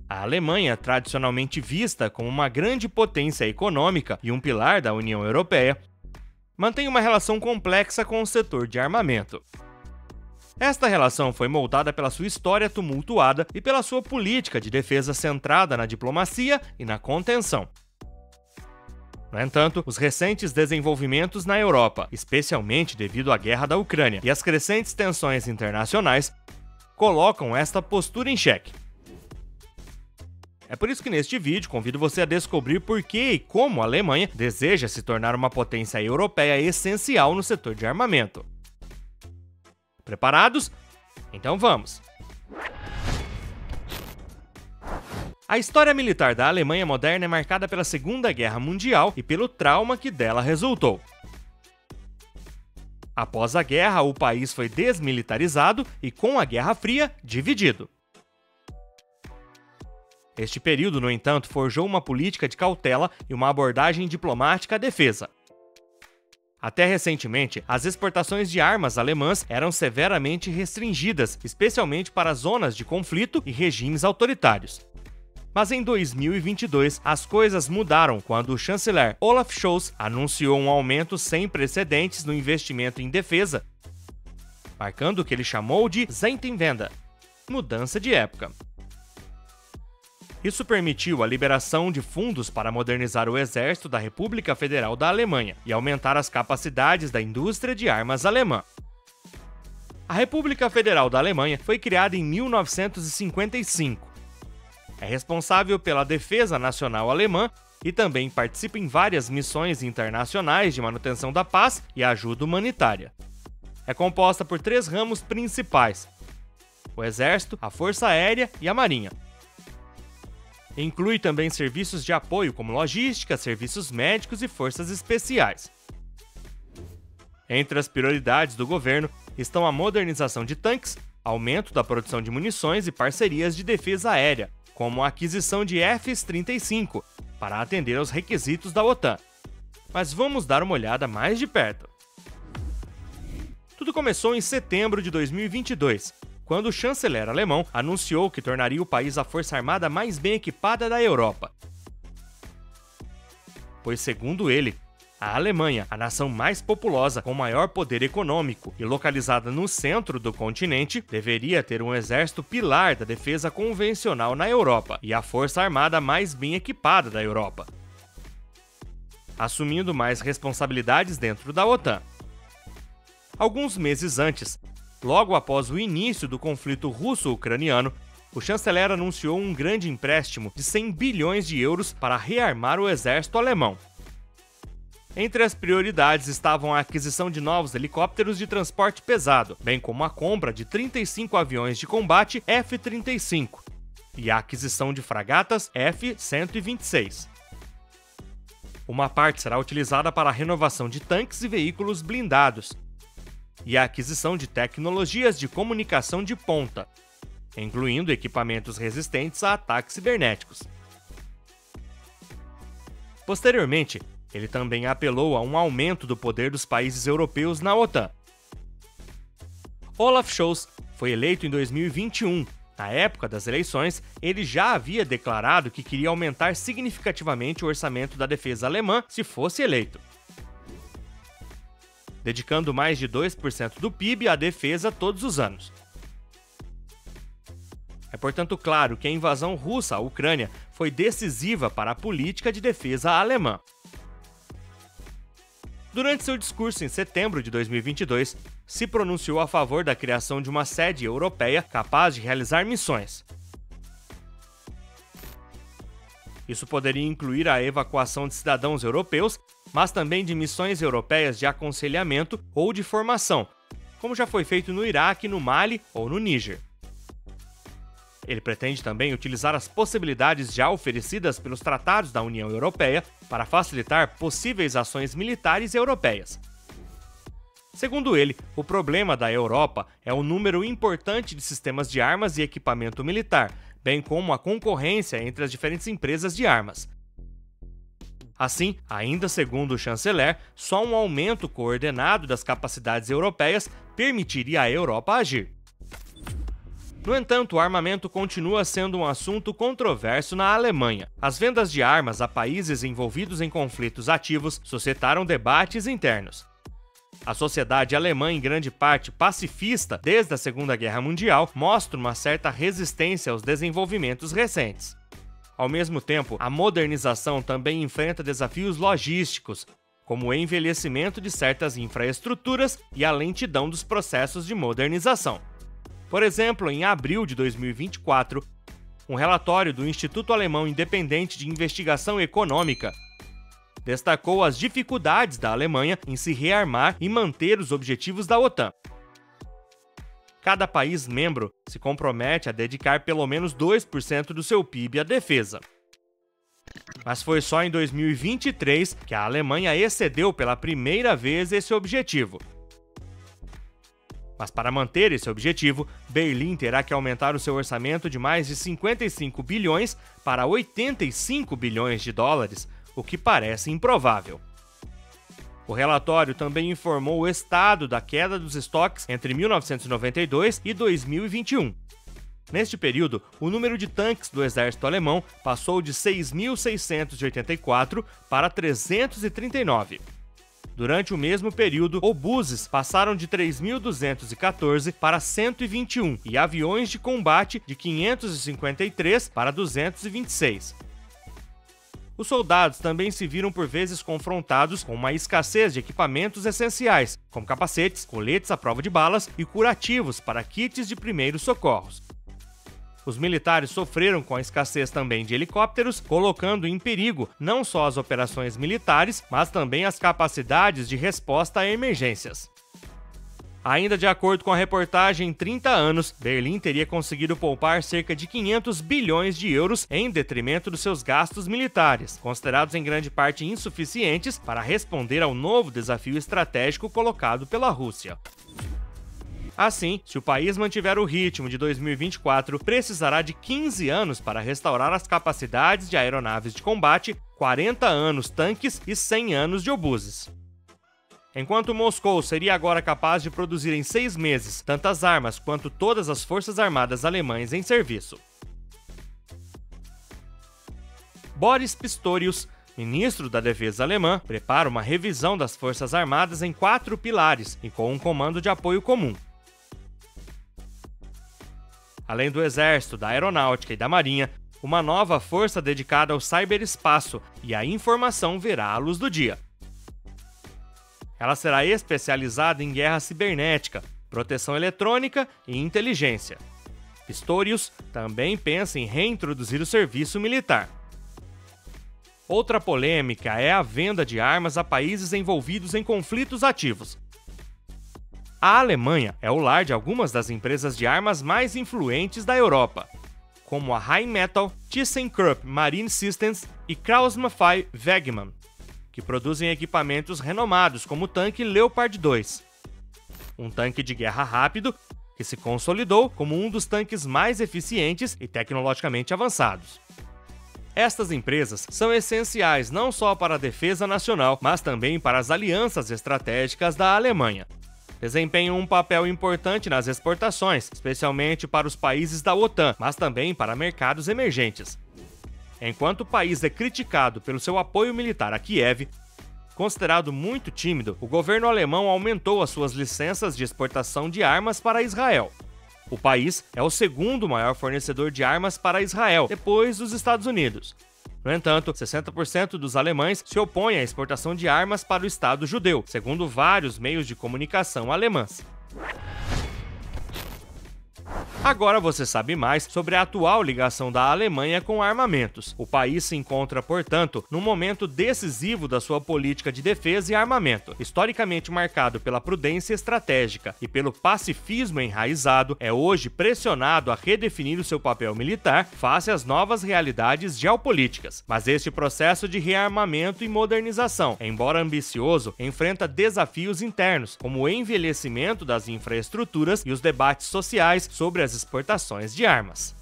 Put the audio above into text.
A Alemanha, tradicionalmente vista como uma grande potência econômica e um pilar da União Europeia, mantém uma relação complexa com o setor de armamento. Esta relação foi moldada pela sua história tumultuada e pela sua política de defesa centrada na diplomacia e na contenção. No entanto, os recentes desenvolvimentos na Europa, especialmente devido à guerra da Ucrânia e às crescentes tensões internacionais, colocam esta postura em xeque. É por isso que neste vídeo convido você a descobrir por que e como a Alemanha deseja se tornar uma potência europeia essencial no setor de armamento. Preparados? Então vamos! A história militar da Alemanha moderna é marcada pela Segunda Guerra Mundial e pelo trauma que dela resultou. Após a guerra, o país foi desmilitarizado e, com a Guerra Fria, dividido. Este período, no entanto, forjou uma política de cautela e uma abordagem diplomática à defesa. Até recentemente, as exportações de armas alemãs eram severamente restringidas, especialmente para zonas de conflito e regimes autoritários. Mas em 2022, as coisas mudaram quando o chanceler Olaf Scholz anunciou um aumento sem precedentes no investimento em defesa, marcando o que ele chamou de Zeitenwende, mudança de época. Isso permitiu a liberação de fundos para modernizar o exército da República Federal da Alemanha e aumentar as capacidades da indústria de armas alemã. A República Federal da Alemanha foi criada em 1955. É responsável pela defesa nacional alemã e também participa em várias missões internacionais de manutenção da paz e ajuda humanitária. É composta por 3 ramos principais: o Exército, a Força Aérea e a Marinha. Inclui também serviços de apoio como logística, serviços médicos e forças especiais. Entre as prioridades do governo estão a modernização de tanques, aumento da produção de munições e parcerias de defesa aérea, como a aquisição de F-35, para atender aos requisitos da OTAN. Mas vamos dar uma olhada mais de perto. Tudo começou em setembro de 2022, quando o chanceler alemão anunciou que tornaria o país a força armada mais bem equipada da Europa. Pois, segundo ele, a Alemanha, a nação mais populosa, com maior poder econômico e localizada no centro do continente, deveria ter um exército pilar da defesa convencional na Europa e a força armada mais bem equipada da Europa, assumindo mais responsabilidades dentro da OTAN. Alguns meses antes, logo após o início do conflito russo-ucraniano, o chanceler anunciou um grande empréstimo de 100 bilhões de euros para rearmar o exército alemão. Entre as prioridades estavam a aquisição de novos helicópteros de transporte pesado, bem como a compra de 35 aviões de combate F-35 e a aquisição de fragatas F-126. Uma parte será utilizada para a renovação de tanques e veículos blindados, e a aquisição de tecnologias de comunicação de ponta, incluindo equipamentos resistentes a ataques cibernéticos. Posteriormente, ele também apelou a um aumento do poder dos países europeus na OTAN. Olaf Scholz foi eleito em 2021. Na época das eleições, ele já havia declarado que queria aumentar significativamente o orçamento da defesa alemã se fosse eleito, dedicando mais de 2% do PIB à defesa todos os anos. É, portanto, claro que a invasão russa à Ucrânia foi decisiva para a política de defesa alemã. Durante seu discurso em setembro de 2022, se pronunciou a favor da criação de uma sede europeia capaz de realizar missões. Isso poderia incluir a evacuação de cidadãos europeus, mas também de missões europeias de aconselhamento ou de formação, como já foi feito no Iraque, no Mali ou no Níger. Ele pretende também utilizar as possibilidades já oferecidas pelos tratados da União Europeia para facilitar possíveis ações militares europeias. Segundo ele, o problema da Europa é o número importante de sistemas de armas e equipamento militar, bem como a concorrência entre as diferentes empresas de armas. Assim, ainda segundo o chanceler, só um aumento coordenado das capacidades europeias permitiria à Europa agir. No entanto, o armamento continua sendo um assunto controverso na Alemanha. As vendas de armas a países envolvidos em conflitos ativos suscitaram debates internos. A sociedade alemã, em grande parte pacifista desde a Segunda Guerra Mundial, mostra uma certa resistência aos desenvolvimentos recentes. Ao mesmo tempo, a modernização também enfrenta desafios logísticos, como o envelhecimento de certas infraestruturas e a lentidão dos processos de modernização. Por exemplo, em abril de 2024, um relatório do Instituto Alemão Independente de Investigação Econômica destacou as dificuldades da Alemanha em se rearmar e manter os objetivos da OTAN. Cada país membro se compromete a dedicar pelo menos 2% do seu PIB à defesa. Mas foi só em 2023 que a Alemanha excedeu pela primeira vez esse objetivo. Mas para manter esse objetivo, Berlim terá que aumentar o seu orçamento de mais de 55 bilhões para 85 bilhões de dólares, o que parece improvável. O relatório também informou o estado da queda dos estoques entre 1992 e 2021. Neste período, o número de tanques do exército alemão passou de 6.684 para 339. Durante o mesmo período, obuses passaram de 3.214 para 121 e aviões de combate de 553 para 226. Os soldados também se viram por vezes confrontados com uma escassez de equipamentos essenciais, como capacetes, coletes à prova de balas e curativos para kits de primeiros socorros. Os militares sofreram com a escassez também de helicópteros, colocando em perigo não só as operações militares, mas também as capacidades de resposta a emergências. Ainda de acordo com a reportagem, em 30 anos, Berlim teria conseguido poupar cerca de 500 bilhões de euros em detrimento dos seus gastos militares, considerados em grande parte insuficientes para responder ao novo desafio estratégico colocado pela Rússia. Assim, se o país mantiver o ritmo de 2024, precisará de 15 anos para restaurar as capacidades de aeronaves de combate, 40 anos tanques e 100 anos de obuses. Enquanto Moscou seria agora capaz de produzir em 6 meses tantas armas quanto todas as forças armadas alemãs em serviço. Boris Pistorius, ministro da Defesa alemã, prepara uma revisão das forças armadas em 4 pilares e com um comando de apoio comum. Além do Exército, da Aeronáutica e da Marinha, uma nova força dedicada ao ciberespaço e à informação verá a luz do dia. Ela será especializada em guerra cibernética, proteção eletrônica e inteligência. Pistorius também pensa em reintroduzir o serviço militar. Outra polêmica é a venda de armas a países envolvidos em conflitos ativos. A Alemanha é o lar de algumas das empresas de armas mais influentes da Europa, como a Rheinmetall, ThyssenKrupp Marine Systems e Krauss-Maffei Wegmann, que produzem equipamentos renomados como o tanque Leopard 2, um tanque de guerra rápido que se consolidou como um dos tanques mais eficientes e tecnologicamente avançados. Estas empresas são essenciais não só para a defesa nacional, mas também para as alianças estratégicas da Alemanha. Desempenham um papel importante nas exportações, especialmente para os países da OTAN, mas também para mercados emergentes. Enquanto o país é criticado pelo seu apoio militar a Kiev, considerado muito tímido, o governo alemão aumentou as suas licenças de exportação de armas para Israel. O país é o segundo maior fornecedor de armas para Israel, depois dos Estados Unidos. No entanto, 60% dos alemães se opõem à exportação de armas para o Estado judeu, segundo vários meios de comunicação alemãs. Agora você sabe mais sobre a atual ligação da Alemanha com armamentos. O país se encontra, portanto, num momento decisivo da sua política de defesa e armamento. Historicamente marcado pela prudência estratégica e pelo pacifismo enraizado, é hoje pressionado a redefinir o seu papel militar face às novas realidades geopolíticas. Mas este processo de rearmamento e modernização, embora ambicioso, enfrenta desafios internos, como o envelhecimento das infraestruturas e os debates sociais sobre as exportações de armas.